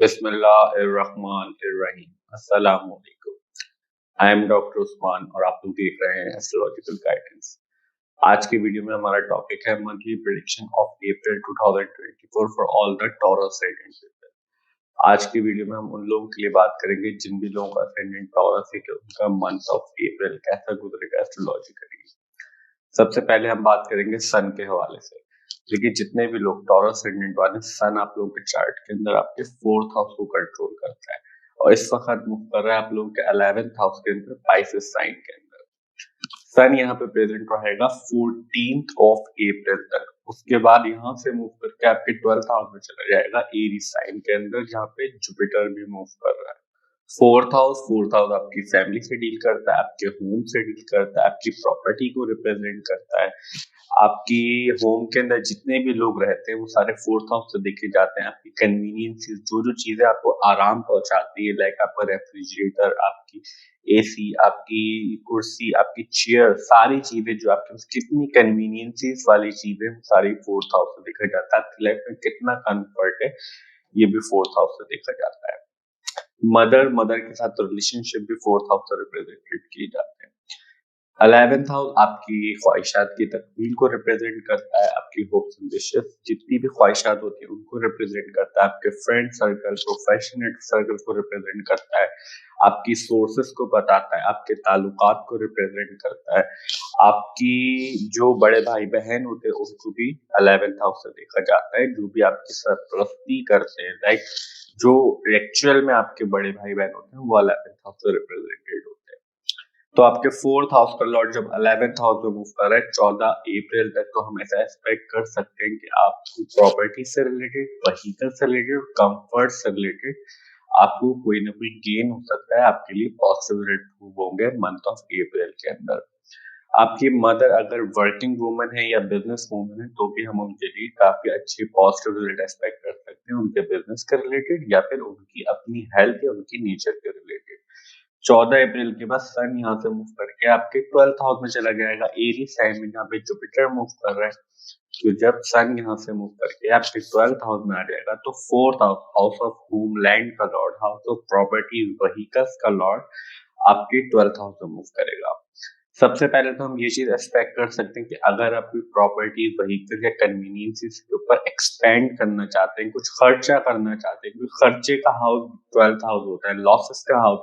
बिस्मिल्लाहिर्रहमानिर्रहीम। अस्सलाम वालेकुम। आई एम डॉक्टर उस्मान और आप लोग देख रहे हैं एस्ट्रोलॉजिकल गाइडेंस। आज की वीडियो में हमारा टॉपिक है monthly prediction of April 2024 for all the taurus ascendant people. आज की वीडियो में हम उन लोगों के लिए बात करेंगे जिन भी लोगों का असेंडेंट टॉरस है कि उनका मंथ ऑफ अप्रैल कैसा गुजरेगा एस्ट्रोलॉजिकली। सबसे पहले हम बात करेंगे सन के हवाले से। देखिए, जितने भी लोग टॉरस एसेंडेंट वाले, सन आप लोगों के चार्ट के अंदर आपके 4th हाउस को कंट्रोल करता है और इस वक्त मूव कर रहा है आप लोगों के 11th हाउस के अंदर, पाइसेस साइन के अंदर। सन यहाँ पे प्रेजेंट रहेगा 14th ऑफ अप्रैल तक। उसके बाद यहाँ से मूव करके आपके 12th हाउस में चला जाएगा एरीज साइन के अंदर, जहाँ पे जुपिटर भी मूव कर रहा है। फोर्थ हाउस आपकी फैमिली से डील करता है, आपके होम से डील करता है, आपकी प्रॉपर्टी को रिप्रेजेंट करता है। आपकी होम के अंदर जितने भी लोग रहते हैं वो सारे फोर्थ हाउस से देखे जाते हैं। आपकी कन्वीनियंस, जो चीजें आपको आराम पहुंचाती है, लाइक आपका रेफ्रिजरेटर, आपकी एसी, आपकी कुर्सी, आपकी चेयर, सारी चीजें जो आपके पास कितनी कन्वीनियंसेस वाली चीजें, सारी फोर्थ हाउस से देखा जाता है। आपकी लाइफ में कितना कंफर्ट है, ये भी फोर्थ हाउस से देखा जाता है। मदर के साथ रिलेशनशिप भी फोर्थ हाउस से रिप्रेजेंटेड किए जाते हैं। 11th हाउस आपकी ख्वाहिशात की तकमील को रिप्रेजेंट करता है। आपकी होप्स एंड विशेस, जितनी भी ख्वाहिशात होती है उनको रिप्रेजेंट करता है। आपके फ्रेंड सर्कल, प्रोफेशनल सर्कल को रिप्रेजेंट करता है। आपकी सोर्सेस को बताता है, आपके ताल्लुकात को रिप्रेजेंट करता है। आपकी जो बड़े भाई बहन होते हैं उनको भी 11th हाउस से देखा जाता है, जो भी आपकी सरपरस्ती करते हैं, लाइक जो एक्चुअल में आपके बड़े भाई बहन होते हैं वो 11th हाउस से रिप्रेजेंटेड होते हैं। तो आपके 4th हाउस का लॉर्ड जब 11th हाउस में मूव कर रहा है 14 अप्रैल तक, तो हम ऐसा एक्सपेक्ट कर सकते हैं कि आपको प्रॉपर्टी से रिलेटेड, व्हीकल से रिलेटेड, कंफर्ट से रिलेटेड आपको कोई ना कोई गेन हो सकता है। आपके लिए पॉसिबल होंगे मंथ ऑफ अप्रैल के अंदर। आपकी मदर अगर वर्किंग वूमन है या बिजनेस वूमन है तो भी हम उनके लिए काफी अच्छी पॉजिटिव रिजल्ट एक्सपेक्ट कर सकते हैं, उनके बिजनेस के रिलेटेड या फिर उनकी अपनी हेल्थ या उनकी नेचर के रिलेटेड। 14 अप्रैल के बाद सन यहाँ से मूव करके आपके 12th हाउस में चला जाएगा एरीज साइन में, जहाँ पे जुपिटर मूव कर रहा है। तो जब सन यहाँ से मूव करके आपके 12th हाउस में आ जाएगा तो 4th house, house of homeland का lord, house of properties, vehicles का लॉर्ड आपके 12th हाउस में मूव करेगा। सबसे पहले तो हम ये चीज एक्सपेक्ट कर सकते हैं कि अगर आप कोई प्रॉपर्टी, व्हीकल या कन्वीनियंसेस के ऊपर एक्सपेंड करना चाहते हैं, कुछ खर्चा करना चाहते हैं, क्योंकि खर्चे का हाउस 12th हाउस होता है, लॉसेस का हाउस,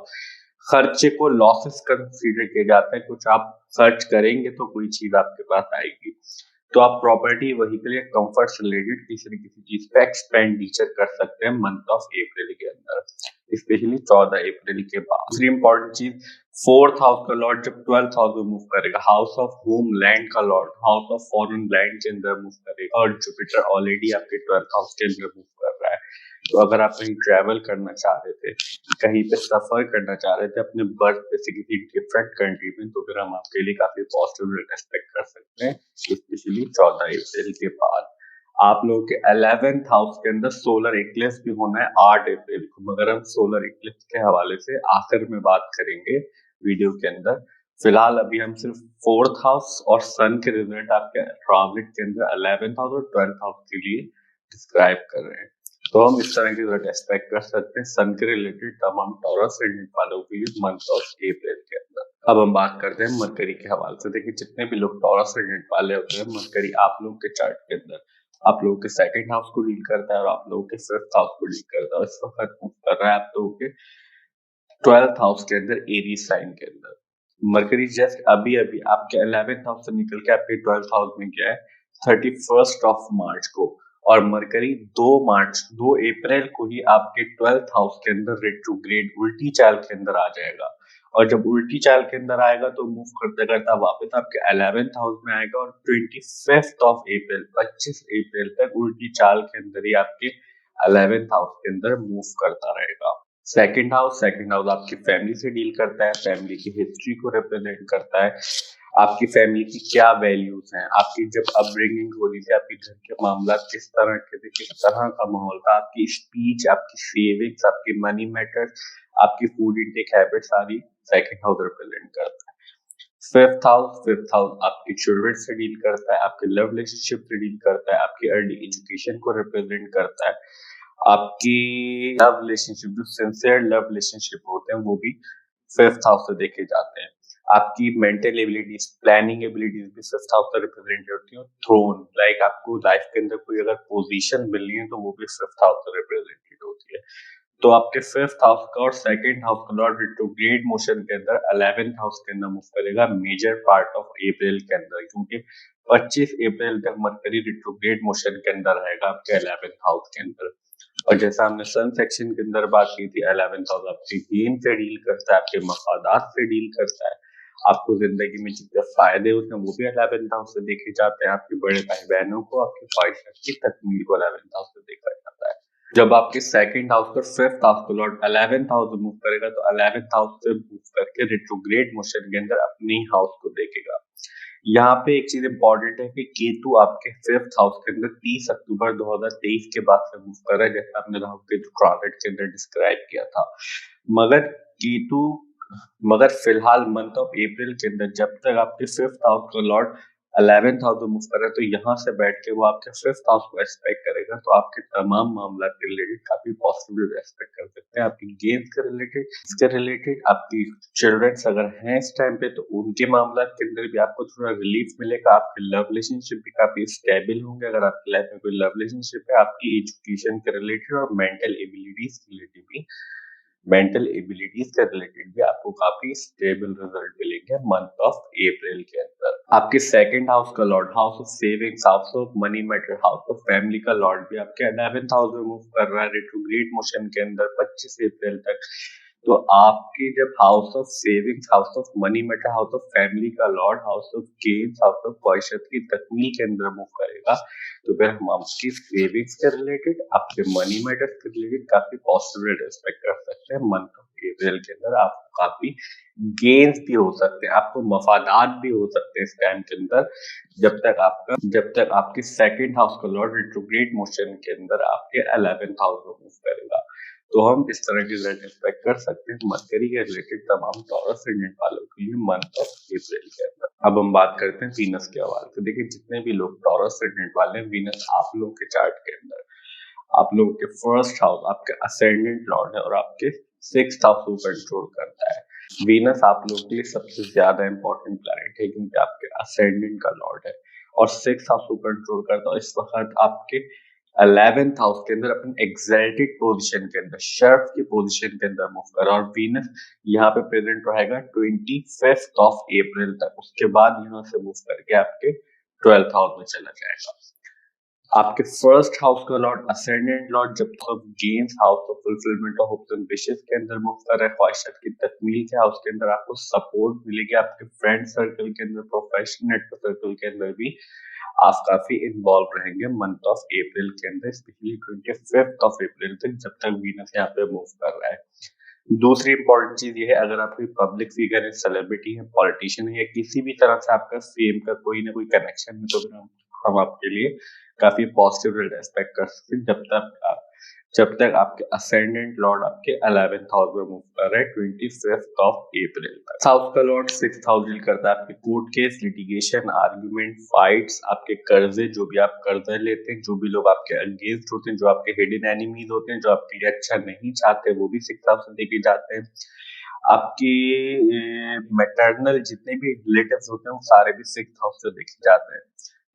खर्चे को लॉसेस कंसीडर किया जाता है। कुछ आप खर्च करेंगे तो कोई चीज आपके पास आएगी। तो आप प्रॉपर्टी, व्हीकल या कंफर्ट से रिलेटेड किसी न किसी चीज पे एक्सपेंडिचर कर सकते हैं मंथ ऑफ अप्रैल के अंदर, स्पेशली 14 अप्रैल के बाद। दूसरी इंपॉर्टेंट चीज, 4th हाउस का लॉर्ड जब 12th हाउस में मूव करेगा, हाउस ऑफ होम लैंड का lord house of foreign land के अंदर मूव करेगा और जुपिटर ऑलरेडी आपके 12th हाउस के अंदर मूव कर रहा है। तो अगर आप कहीं ट्रैवल करना चाह रहे थे, कहीं पे सफर करना चाह रहे थे अपने बर्थ पे से किसी डिफरेंट कंट्री में, तो फिर हम आपके लिए काफी पॉजिटिव रिजल्ट एक्सपेक्ट कर सकते हैं, स्पेशली 14 अप्रैल के बाद। आप लोगों के 11th हाउस के अंदर सोलर इक्लिप्स भी होना है 8 अप्रैल को, मगर हम सोलर इक्लिप्स के हवाले से आखिर में बात करेंगे वीडियो के अंदर। फिलहाल अभी हम सिर्फ 4th हाउस और सन के रिजल्ट आपके ट्रांजिट के अंदर 11th हाउस और 12th हाउस के लिए डिस्क्राइब कर रहे हैं। तो हम इस तरह के रिजल्ट एक्सपेक्ट कर सकते हैं सन के रिलेटेड तमाम टॉरस एसेंडेंट वालों के लिए मंथ ऑफ अप्रैल के अंदर। अब हम बात करते हैं मरकरी के हवाले से। देखिए, जितने भी लोग टॉरस एसेंडेंट वाले होते हैं, मरकरी आप लोगों के चार्ट के अंदर आप लोगों के 2nd हाउस को डील करता है और आप लोगों के 5th हाउस को डील करता है। इस वक्त मूव कर रहा है आप लोगों के 12th हाउस के अंदर, एरीज साइन के अंदर। मरकरी जस्ट अभी अभी आपके 11th हाउस से निकल के आपके 12th हाउस में गया है 31st ऑफ मार्च को, और मरकरी 2 अप्रैल को ही आपके 12th हाउस के अंदर रेट्रोग्रेड उल्टी चाल के अंदर आ जाएगा। और जब उल्टी चाल के अंदर आएगा तो मूव करते करता वापस आपके 11th हाउस में आएगा और 25 अप्रैल तक उल्टी चाल के अंदर ही आपके 11th हाउस के अंदर मूव करता रहेगा। सेकंड हाउस आपकी फैमिली से डील करता है, फैमिली की हिस्ट्री को रिप्रेजेंट करता है। आपकी फैमिली की क्या वैल्यूज हैं, आपकी जब अपब्रिंगिंग हो रही थी, आपके घर के मामला किस तरह के थे, किस तरह का माहौल था, आपकी स्पीच, आपकी सेविंग्स, आपकी मनी मैटर्स, आपकी फूड इंटेक हैबिट, सारी सेकंड हाउस रिप्रेजेंट करता है। फिफ्थ हाउस आपके चिल्ड्रन से डील करता है, आपके लव रिलेशनशिप से डील करता है, आपकी अर्ली एजुकेशन को रिप्रेजेंट करता है, आपकी लव रिलेशनशिप, जो सिंसियर लव रिलेशनशिप होते हैं, वो भी 5th हाउस से देखे जाते हैं। आपकी मेंटल एबिलिटीज, प्लानिंग एबिलिटीज भी 5th हाउस से रिप्रेजेंट होती है। थ्रोन, लाइक आपको लाइफ के अंदर कोई अगर पोजीशन मिलनी है तो वो भी 5th हाउस से रिप्रेजेंटेड होती है। तो आपके 5th हाउस का और 2nd हाउस का लॉर्ड रिट्रोग्रेड मोशन के अंदर 11th हाउस के अंदर मूव करेगा मेजर पार्ट ऑफ अप्रैल के अंदर, क्योंकि 25 अप्रैल तक मरकरी रिट्रोग्रेड मोशन के अंदर रहेगा आपके 11th हाउस के अंदर। और जैसा हमने सन सेक्शन के अंदर बात की थी, 11th हाउस आपके गेन से डील करता है, आपके मफादात से डील करता है। आपको जिंदगी में जितने फायदे होते हैं वो भी 11th हाउस से देखे जाते हैं। आपके बड़े भाई बहनों को, आपकी ख्वाहिशों की तकमील को 11th हाउस से देखा जाता है। जब आपके 2nd हाउस पर 5th हाउस को लॉर्ड 11th हाउस में मूव करेगा, तो 11th हाउस से मूव करके रिट्रोग्रेड मोशन के अंदर अपनी हाउस को देखेगा। यहाँ पे एक चीज इंपॉर्टेंट है कि केतु आपके 5th हाउस के अंदर 30 अक्टूबर 2023 के बाद से मूव कर रहा है, जैसा आपने राहु केतु ट्रांजिट के अंदर डिस्क्राइब किया था। मगर केतु मगर फिलहाल मंथ ऑफ अप्रैल के अंदर जब तक आपके 5th हाउस का लॉर्ड 11th हाउस में मूव कर रहा है, तो यहाँ से बैठ के वो आपके 5th हाउस को एस्पेक्ट करेगा, तो आपके तमाम मामला के रिलेटेड काफी पॉसिबल एस्पेक्ट कर सकते हैं। आपकी गेम्स के रिलेटेड आपकी चिल्ड्रंस अगर हैं इस टाइम पे, तो उनके मामला के अंदर भी आपको थोड़ा रिलीफ मिलेगा। आपके लव रिलेशनशिप भी काफी स्टेबल होंगे, अगर आपकी लाइफ में कोई लव रिलेशनशिप है। आपकी एजुकेशन के रिलेटेड और मेंटल एबिलिटीज के रिलेटेड भी आपको काफी स्टेबल रिजल्ट मिलेंगे मंथ ऑफ अप्रैल के अंदर। आपके 2nd हाउस का lord, house of savings, house of money matter, house of family का लॉर्ड भी आपके 11th हाउस में मूव कर रहा है रिट्रोग्रेड मोशन के अंदर 25 अप्रैल तक। तो आपकी जब house of savings, house of money matter, house of family का lord house of gains, house of ख्वाहिशत की तकमील के अंदर मूव करेगा, तो फिर हम आपकी सेविंग्स के रिलेटेड, आपके मनी मैटर्स के रिलेटेड काफी पॉजिटिव एक्सपेक्ट कर सकते हैं। मंथ ऑफ अप्रैल के अंदर आपको काफी गेन्स भी हो सकते हैं, आपको मफादात भी हो सकते हैं इस टाइम के अंदर, जब तक आपके 2nd हाउस का लॉर्ड रिट्रोग्रेड मोशन के अंदर आपके 11th हाउस में मूव करेगा। तो हम इस तरह के रिजल्ट एक्सपेक्ट कर सकते हैं मरकरी के रिलेटेड तमाम टॉरस असेंडेंट वालों के लिए मंथ ऑफ अप्रैल के अंदर। अब हम बात करते हैं वीनस के हवाले से। देखिए, जितने भी लोग टॉरस असेंडेंट वाले हैं, वीनस आप लोगों के चार्ट के अंदर आप लोगों के 1st हाउस, आपके असेंडेंट लॉर्ड है और आपके 6th हाउस को कंट्रोल करता है। वीनस आप लोगों के लिए सबसे ज्यादा इंपॉर्टेंट प्लैनेट है, क्योंकि आपके असेंडेंट का लॉर्ड है और 6th हाउस को कंट्रोल करता है। इस वक्त आपके 11th हाउस के अंदर अपने एग्जैल्टेड पोजीशन के अंदर, शर्फ की पोजीशन के अंदर मूव कर रहा है, और वीनस यहाँ पे प्रेजेंट रहेगा 25th ऑफ अप्रैल तक। उसके बाद यहाँ से मूव करके आपके 12th हाउस में चला जाएगा। आपके 1st हाउस का लॉर्ड, असेंडेंट लॉर्ड, जब तक gains, house of fulfilment of hopes and wishes के अंदर मूव कर रहा है, ख्वाहिशात की तकमील के हाउस के अंदर आपको सपोर्ट मिलेगी। आपके फ्रेंड सर्कल के अंदर, प्रोफेशनल नेटवर्क सर्कल के अंदर भी आप काफी इन्वॉल्व रहेंगे मंथ ऑफ अप्रैल के अंदर, स्पेशली 25th ऑफ अप्रैल तक, जब तक वीनस यहाँ पे मूव कर रहा है। दूसरी इंपॉर्टेंट चीज ये है, अगर आप कोई पब्लिक फिगर है, सेलिब्रिटी है, पॉलिटिशियन है, या किसी भी तरह से आपका फेम का कोई ना कोई कनेक्शन है, तो फिर हम आपके लिए काफी पॉजिटिव एक्सपेक्ट कर सकते हैं, जब तक आपके असेंडेंट लॉर्ड आपके 11th हाउस में मूव कर रहे हैं 25th ऑफ अप्रैल तक। हाउस का लॉर्ड 6th हाउस डील करता है आपके court case, litigation, argument, fights, आपके कर्जे, जो भी आप कर्जे लेते हैं, जो भी लोग आपके अगेंस्ट होते हैं, जो आपके हिडन एनिमीज होते हैं, जो आपके लिए अच्छा नहीं चाहते, वो भी 6th हाउस से देखे जाते हैं। आपकी मैटरनल जितने भी रिलेटिव्स होते हैं, वो सारे भी 6th हाउस से देखे जाते हैं।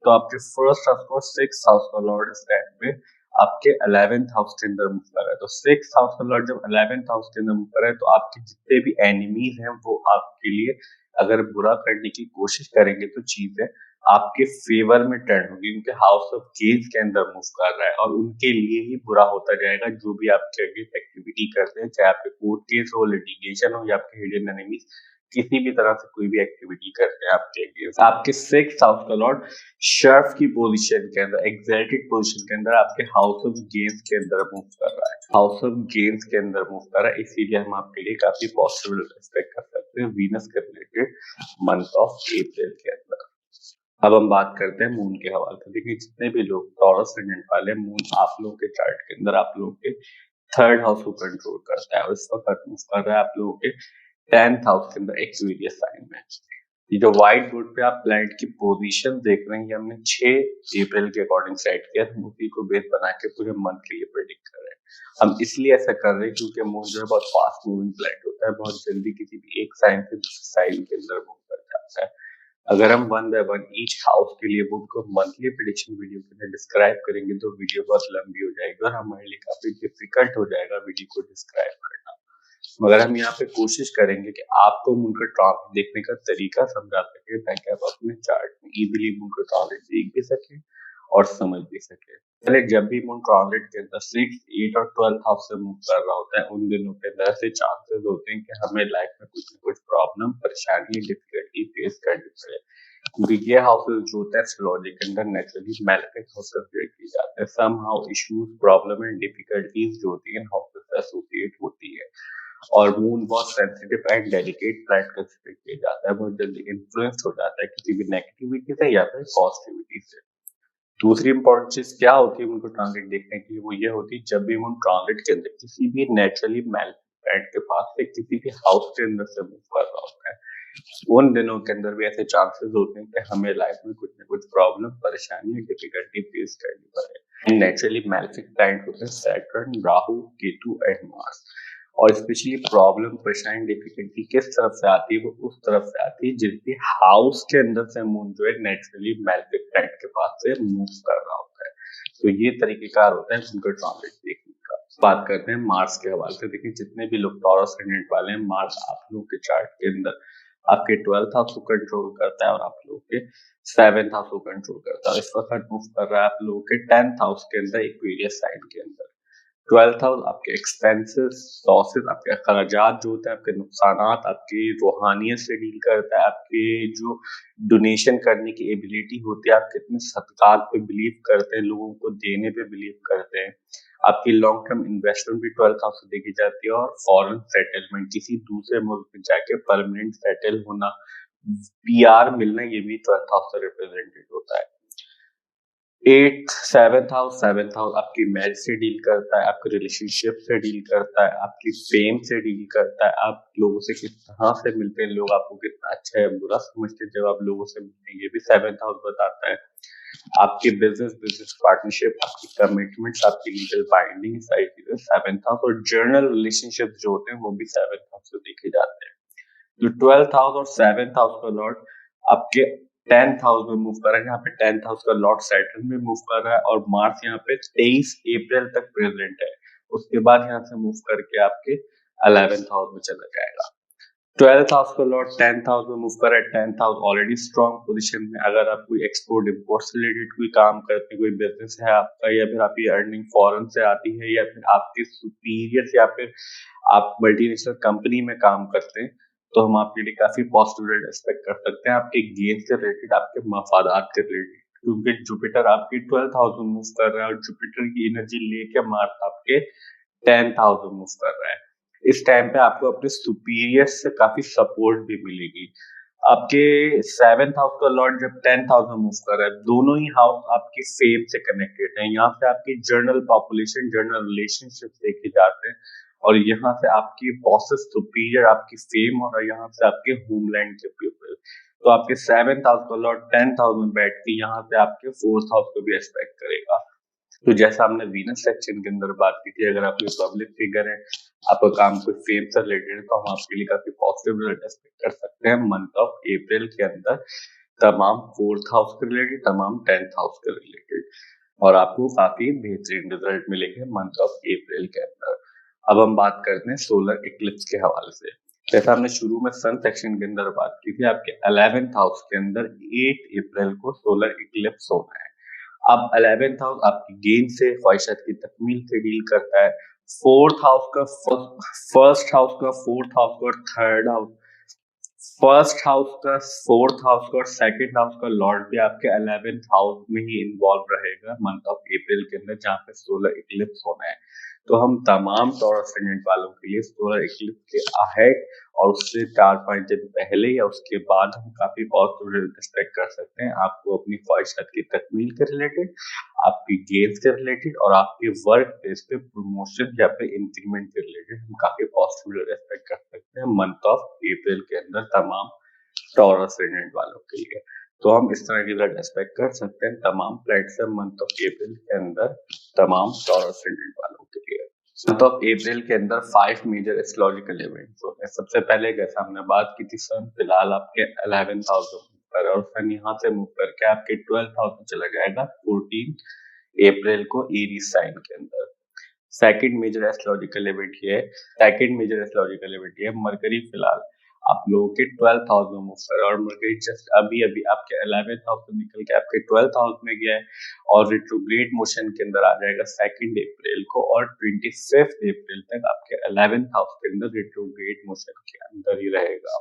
तो आपके 1st हाउस और 6th हाउस का लॉर्ड इस टाइम पे आपके 11th हाउस के अंदर मूव कर रहा है। तो 6th हाउस का लॉर्ड जब 11th हाउस के अंदर मूव कर रहा है, तो आपके जितने भी एनिमीज हैं, वो आपके लिए अगर बुरा करने की कोशिश करेंगे, तो चीजें आपके फेवर में टर्न होगी, क्योंकि हाउस ऑफ गेन्स के अंदर मूव कर रहा है और उनके लिए ही बुरा होता जाएगा जो भी आपके अगेंस्ट एक्टिविटी करते हैं, चाहे आपके कोर्ट केस हो, लिटिगेशन हो, या आपके हिडन एनिमीज किसी भी तरह से कोई भी एक्टिविटी करते हैं आपके अगेंस्ट। आपके 6th हाउस का लॉर्ड शर्फ की पोजीशन के अंदर, एग्जैल्टेड पोजीशन के अंदर आपके हाउस ऑफ गेन्स के अंदर मूव कर रहा है, हाउस ऑफ गेन्स के अंदर मूव कर रहा है। इसीलिए हम आपके लिए काफी पॉजिटिव एक्सपेक्ट कर सकते हैं वीनस के रिलेटेड मंथ ऑफ अप्रैल के अंदर। अब हम बात करते हैं मून के हवाले से। देखिए, जितने भी लोग टॉरस असेंडेंट वाले, मून आप लोगों के चार्ट के अंदर आप लोगों के 3rd हाउस को कंट्रोल करता है और इस वक्त मूव कर रहा है आप लोगों के 10th हाउस के अंदर एक्वेरियस साइन में। ये जो व्हाइट बोर्ड पे आप प्लैनेट की पोजीशन देख रहे हैं, ये हमने 6 अप्रैल के अकॉर्डिंग सेट किया। हम उसी को बेस बना के पूरे मंथ के लिए प्रेडिक्ट कर रहे हैं। हम इसलिए ऐसा कर रहे हैं क्योंकि मून जो है बहुत फास्ट मूविंग प्लैनेट होता है, बहुत जल्दी किसी भी एक साइन से दूसरे साइन के अंदर मूव कर जाता है। अगर हम one by one each house के लिए मून को मंथली प्रेडिक्शन वीडियो के अंदर डिस्क्राइब करेंगे तो वीडियो बहुत लंबी हो जाएगी और हमारे लिए काफी डिफिकल्ट हो जाएगा वीडियो को डिस्क्राइब करना। मगर हम यहाँ पे कोशिश करेंगे कि आपको मून का ट्रांजिट देखने का तरीका समझा सके ताकि आप अपने चार्ट में इजीली मून का ट्रांजिट देख भी सके और समझ भी सके। पहले जब भी मून ट्रांजिट के अंदर 6, 8 और 12 हाउस से मूव कर रहा होता है, उन दिनों के अंदर ऐसे चांसेस होते हैं कि हमें लाइफ में कुछ न कुछ प्रॉब्लम, परेशानी, डिफिकल्टी फेस करनी पड़े, क्योंकि ये हाउसेस जो होता है एस्ट्रोलॉजी के अंदर नेचुरली मैलेफिक हाउस कंसीडर किए जाते हैं। Somehow issues, problem and difficulties जो होती है हाउसेस से एसोसिएट होती है। और मून बहुत sensitive and delicate planet consider किया जाता है, बहुत जल्दी इन्फ्लुएंस हो जाता है किसी भी नेगेटिविटी से या फिर पॉजिटिविटी से। दूसरी इंपॉर्टेंट चीज क्या होती है उनको ट्रांजिट देखने की, वो ये होती है जब भी मून ट्रांजिट के अंदर किसी भी नेचुरली मैलेफिक प्लैनेट के पास से किसी भी हाउस के अंदर से मूव कर रहा होता है, उन दिनों के अंदर भी ऐसे चांसेस होते हैं कि हमें लाइफ में कुछ ना कुछ प्रॉब्लम, परेशानी, डिफिकल्टी फेस करनी पड़े। नेचुरली मैलेफिक प्लैनेट होते हैं Saturn, Rahu, Ketu and Mars. और स्पेशली प्रॉब्लम, परेशानी, डिफिकल्टी किस तरफ से आती है, वो उस तरफ से आती है जिसकी हाउस के अंदर से मून जो है नेचुरली मैलेफिक प्लैनेट के पास से मूव कर रहा होता है। तो ये तरीकेकार होता है उनका ट्रांजिट देखने का। बात करते हैं मार्स के हवाले से। देखिए जितने भी लोग टॉरस असेंडेंट वाले हैं, मार्स आप लोगों के चार्ट के अंदर आपके 12th हाउस को कंट्रोल करता है और आप लोगों के 7th हाउस को कंट्रोल करता है। इस वक्त मूव कर रहा है आप लोगों के 10th हाउस के अंदर, एक्वेरियस साइन के अंदर। 12th हाउस आपके एक्सपेंसेस, लॉसेस, आपके अखराजात जो होते हैं, आपके नुकसानात, आपकी रूहानियत से डील करता है। आपके जो डोनेशन करने की एबिलिटी होती है, आप कितने सदकात पे बिलीव करते हैं, लोगों को देने पे बिलीव करते हैं। आपकी लॉन्ग टर्म इन्वेस्टमेंट भी 12th हाउस से देखी जाती है। और फॉरेन सेटलमेंट, किसी दूसरे मुल्क में जाके परमानेंट सेटल होना, पीआर मिलना, ये भी 12th हाउस से रिप्रेजेंटेड होता है। 7th हाउस आपकी मैरिज से डील करता है, आपके रिलेशनशिप से डील करता है, आपकी फेम से डील करता है, आप लोगों से किस तरह से मिलते हैं, लोग आपको कितना अच्छा या बुरा समझते हैं जब आप लोगों से मिलते हैं, ये भी 7th हाउस बताता है। आपके बिजनेस पार्टनरशिप, आपकी कमिटमेंट्स, आपकी लीगल बाइंडिंग, सारी चीजें 7th हाउस। और जर्नल रिलेशनशिप जो होते हैं वो भी 7th हाउस से देखे जाते हैं। जो 12th हाउस और 7th हाउस का लॉर्ड आपके 10th हाउस में मूव कर रहा है, यहाँ पे 10th हाउस का लॉर्ड सैटर्न में मूव कर रहा है और मार्स यहाँ पे 23 अप्रैल तक प्रेजेंट है। उसके बाद यहाँ से मूव करके आपके 11th हाउस में चला जाएगा। 12th हाउस का लॉर्ड 10th हाउस में मूव कर रहा है। 10th house already strong position में। अगर आप कोई एक्सपोर्ट इंपोर्ट से रिलेटेड कोई काम करते हैं, कोई बिजनेस है आपका, या फिर आपकी अर्निंग फॉरेन से आती है, या फिर आपके सुपीरियर्स, या फिर आप मल्टीनेशनल कंपनी में काम करते हैं, तो हम आपके लिए काफी पॉजिटिव एक्सपेक्ट कर सकते हैं, आपके गेन से रिलेटेड, आपके मफादात से रिलेटेड। क्योंकि जुपिटर आपके 12th हाउस में मूव कर रहा है और जुपिटर की एनर्जी लेके मार्स आपके 10th हाउस में मूव कर रहा है। इस टाइम पे आपको अपने सुपीरियर्स से काफी सपोर्ट भी मिलेगी। आपके 7th हाउस का लॉर्ड जब 10th हाउस में मूव कर रहा है, दोनों ही हाउस आपकी फेम से कनेक्टेड है। यहाँ से आपकी जर्नल पॉपुलेशन, जर्नल रिलेशनशिप देखे जाते हैं और यहाँ से आपकी बॉसेस, सुपीरियर, आपकी फेम, और यहाँ से आपके होमलैंड के पीपल। तो आपके 7th हाउस का लॉर्ड 10th हाउस में बैठ के यहाँ से आपके 4th हाउस को भी एक्सपेक्ट करेगा। तो जैसा हमने वीनस सेक्शन के अंदर बात की थी, अगर आप कोई पब्लिक फिगर है, आपका काम कोई फेम से रिलेटेड है, तो हम आपके लिए काफी पॉजिटिव रिजल्ट एक्सपेक्ट कर सकते हैं मंथ ऑफ अप्रैल के अंदर, तमाम 4th हाउस के रिलेटेड, तमाम 10th हाउस के रिलेटेड, और आपको काफी बेहतरीन रिजल्ट मिलेंगे मंथ ऑफ अप्रैल के अंदर। अब हम बात करते हैं सोलर इक्लिप्स के हवाले से। जैसा हमने शुरू में सन सेक्शन के अंदर बात की थी, आपके 11th हाउस के अंदर 8 अप्रैल को सोलर इक्लिप्स होना है। अब 11th हाउस आपकी गेन से, ख्वाहिशात की तकमील से डील करता है। 4th हाउस का फर्स्ट हाउस का, 4th हाउस का और 3rd हाउस, फर्स्ट हाउस का, 4th हाउस का और 2nd हाउस का लॉर्ड भी आपके 11th हाउस में ही इन्वॉल्व रहेगा मंथ ऑफ अप्रैल के अंदर, जहाँ पे सोलर इक्लिप्स होना है। तो हम तमाम टॉरस असेंडेंट वालों के लिए सोलर इक्लिप्स के अहेड और उससे 4-5 दिन पहले या उसके बाद हम काफी पॉजिटिव एक्सपेक्ट कर सकते हैं। आपको अपनी ख्वाहिशात की तकमील के रिलेटेड, आपकी गेम्स के रिलेटेड और आपके वर्क प्लेस पे प्रमोशन या फिर इंक्रीमेंट के रिलेटेड हम काफी पॉजिटिव एक्सपेक्ट कर सकते हैं मंथ ऑफ अप्रैल के अंदर, तमाम टॉरस एस्सेंडेंट वालों के लिए। तो हम इस तरह की ब्लड एक्सपेक्ट कर सकते हैं तमाम प्लैनेट्स से मंथ ऑफ अप्रैल के अंदर, तमाम टॉरस एस्सेंडेंट वालों के लिए। मंथ ऑफ अप्रैल के अंदर 5 मेजर एस्ट्रोलॉजिकल इवेंट्स होते हैं। सबसे पहले जैसा हमने बात की थी, सन फिलहाल आपके 11th हाउस पर, और सन यहाँ से मूव करके आपके 12th हाउस में चला जाएगा 14 अप्रैल को एरीज साइन के अंदर। सेकंड मेजर एस्ट्रोलॉजिकल इवेंट ये है मरकरी फिलहाल आप लोगों के 12th हाउस में मूव कर रहा है, और मरकरी जस्ट अभी अभी आपके 11th हाउस में निकल के आपके 12th हाउस में गया है और रिट्रोग्रेड मोशन के अंदर आ जाएगा 2 अप्रैल को, और 25 अप्रैल तक आपके 11th हाउस के अंदर रिट्रोग्रेड मोशन के अंदर ही रहेगा।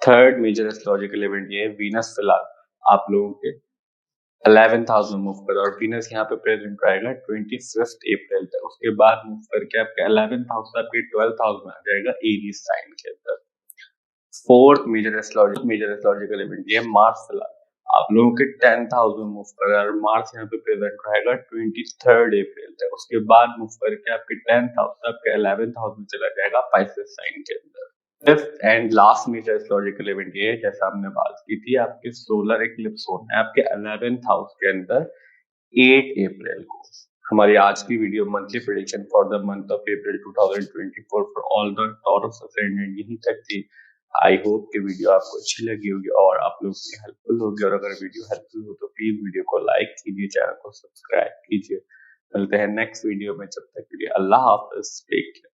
थर्ड मेजर एस्ट्रोलॉजिकल इवेंट ये है वीनस फिलहाल आप लोगों के 11th हाउस में मूव कर, और वीनस यहाँ पे प्रेजेंट रहेगा 25 अप्रैल तक। उसके बाद मूव करके आपके 11th हाउस से आपके 12th हाउस में आ जाएगा एरीज साइन के अंदर। फोर्थ मेजर एस्ट्रोलॉजिकल इवेंट ये मार्स फिलहाल आप लोगों के 10th हाउस में मूव कर रहा है, और मार्स यहाँ पे प्रेजेंट रहेगा 23 अप्रैल तक। उसके बाद मूव करके आपके 10th हाउस से आपके 11th हाउस में चला जाएगा पाइसेस साइन के अंदर। Fifth and last major astrological event ये है, जैसा हमने बात की थी, आपके सोलर इक्लिप्स होना है आपके 11th हाउस के अंदर 8 अप्रैल को। हमारी आज की video monthly prediction for the month of April 2024 for all the taurus ascendant यहीं तक थी। आई होप कि वीडियो आपको अच्छी लगी होगी और आप लोग की हेल्पफुल होगी, और अगर वीडियो हेल्पफुल हो तो प्लीज वीडियो को लाइक कीजिए, चैनल को सब्सक्राइब कीजिए। मिलते हैं नेक्स्ट वीडियो में, जब तक के लिए अल्लाह हाफिज, टेक केयर।